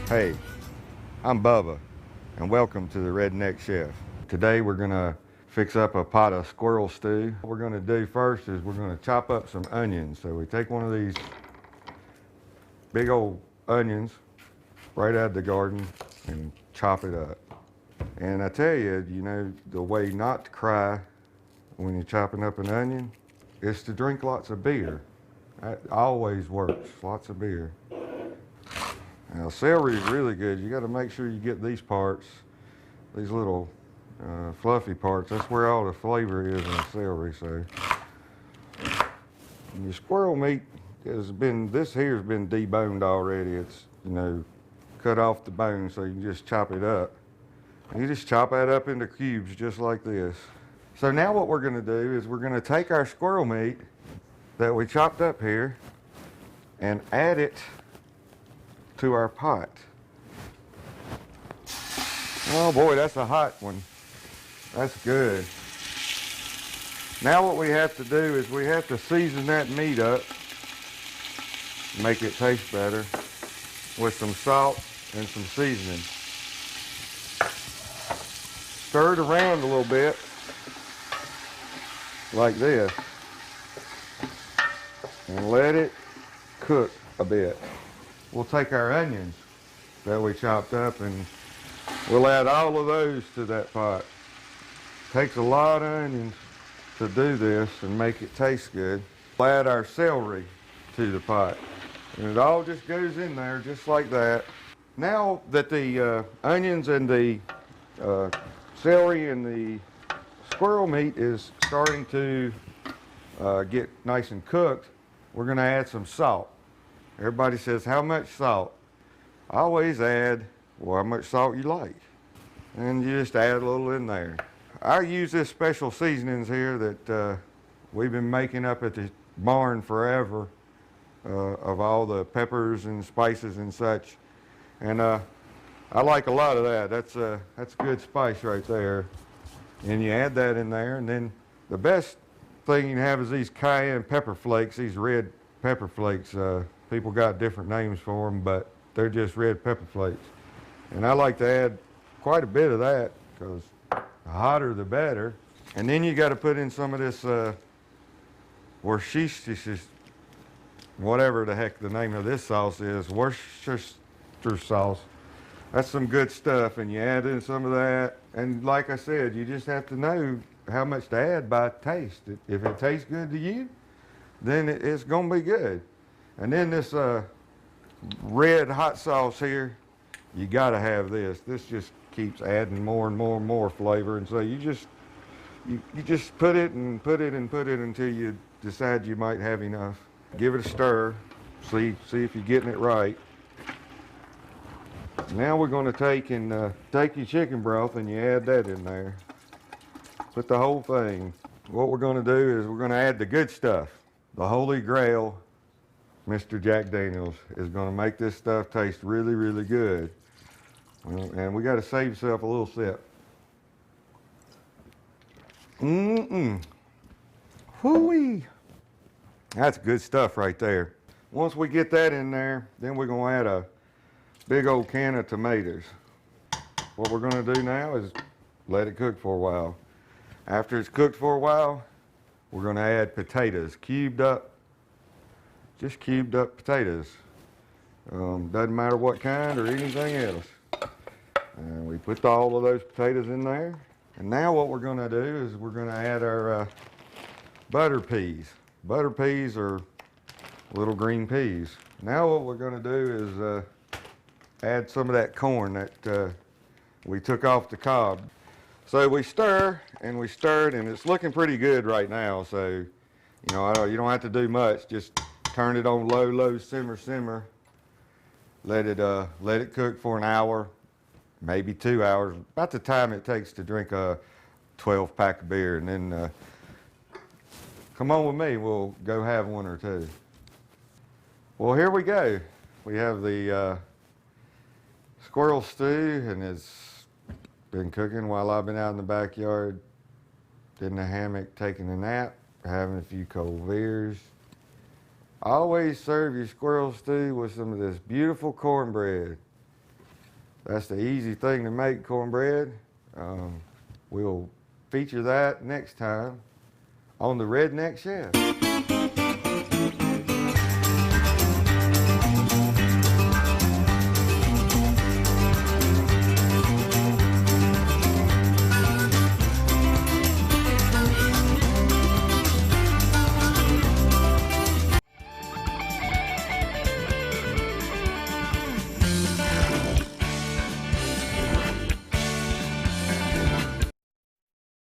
Hey, I'm Bubba, and welcome to the Redneck Chef. Today we're gonna fix up a pot of squirrel stew. What we're gonna do first is we're gonna chop up some onions. So we take one of these big old onions right out of the garden and chop it up. And I tell you, the way not to cry when you're chopping up an onion is to drink lots of beer. That always works, lots of beer. Now, celery is really good. You got to make sure you get these parts, these little fluffy parts. That's where all the flavor is in celery. So, your squirrel meat this here's been deboned already. It's, cut off the bone so you can just chop it up. And you just chop that up into cubes just like this. So now what we're going to do is we're going to take our squirrel meat that we chopped up here and add it to our pot. Oh boy, that's a hot one. That's good. Now what we have to do is we have to season that meat up, make it taste better with some salt and some seasoning. Stir it around a little bit like this and let it cook a bit. We'll take our onions that we chopped up and we'll add all of those to that pot. Takes a lot of onions to do this and make it taste good. We'll add our celery to the pot. And it all just goes in there just like that. Now that the onions and the celery and the squirrel meat is starting to get nice and cooked, we're going to add some salt. Everybody says, how much salt? I always add, well, how much salt you like. And you just add a little in there. I use this special seasonings here that we've been making up at the barn forever of all the peppers and spices and such. And I like a lot of that. That's good spice right there. And you add that in there, and then the best thing you can have is these cayenne pepper flakes, these red pepper flakes. People got different names for them, but they're just red pepper flakes. And I like to add quite a bit of that because the hotter the better. And then you got to put in some of this Worcestershire, whatever the heck the name of this sauce is, Worcestershire sauce. That's some good stuff, and you add in some of that. And like I said, you just have to know how much to add by taste. If it tastes good to you, then it's going to be good. And then this red hot sauce here, you got to have this. This just keeps adding more and more and more flavor. And so you just put it and put it and put it until you decide you might have enough. Give it a stir. See if you're getting it right. Now we're going to take your chicken broth and you add that in there. Put the whole thing. What we're going to do is we're going to add the good stuff. The Holy Grail, Mr. Jack Daniels, is going to make this stuff taste really, really good. And we got to save yourself a little sip. Hoo-wee. That's good stuff right there. Once we get that in there, then we're going to add a big old can of tomatoes. What we're going to do now is let it cook for a while. After it's cooked for a while, we're going to add potatoes, just cubed up potatoes. Doesn't matter what kind or anything else. And we put all of those potatoes in there. And now what we're going to do is we're going to add our butter peas. Butter peas are little green peas. Now what we're going to do is add some of that corn that we took off the cob. So we stir and we stir it, and it's looking pretty good right now. So, you don't have to do much. Just turn it on low, simmer. Let it cook for an hour, maybe 2 hours, about the time it takes to drink a 12-pack of beer. And then come on with me, we'll go have one or two. Well, here we go. We have the squirrel stew, and it's been cooking while I've been out in the backyard, in the hammock, taking a nap, having a few cold beers. Always serve your squirrel stew with some of this beautiful cornbread. That's the easy thing to make, cornbread. We'll feature that next time on the Redneck Chef.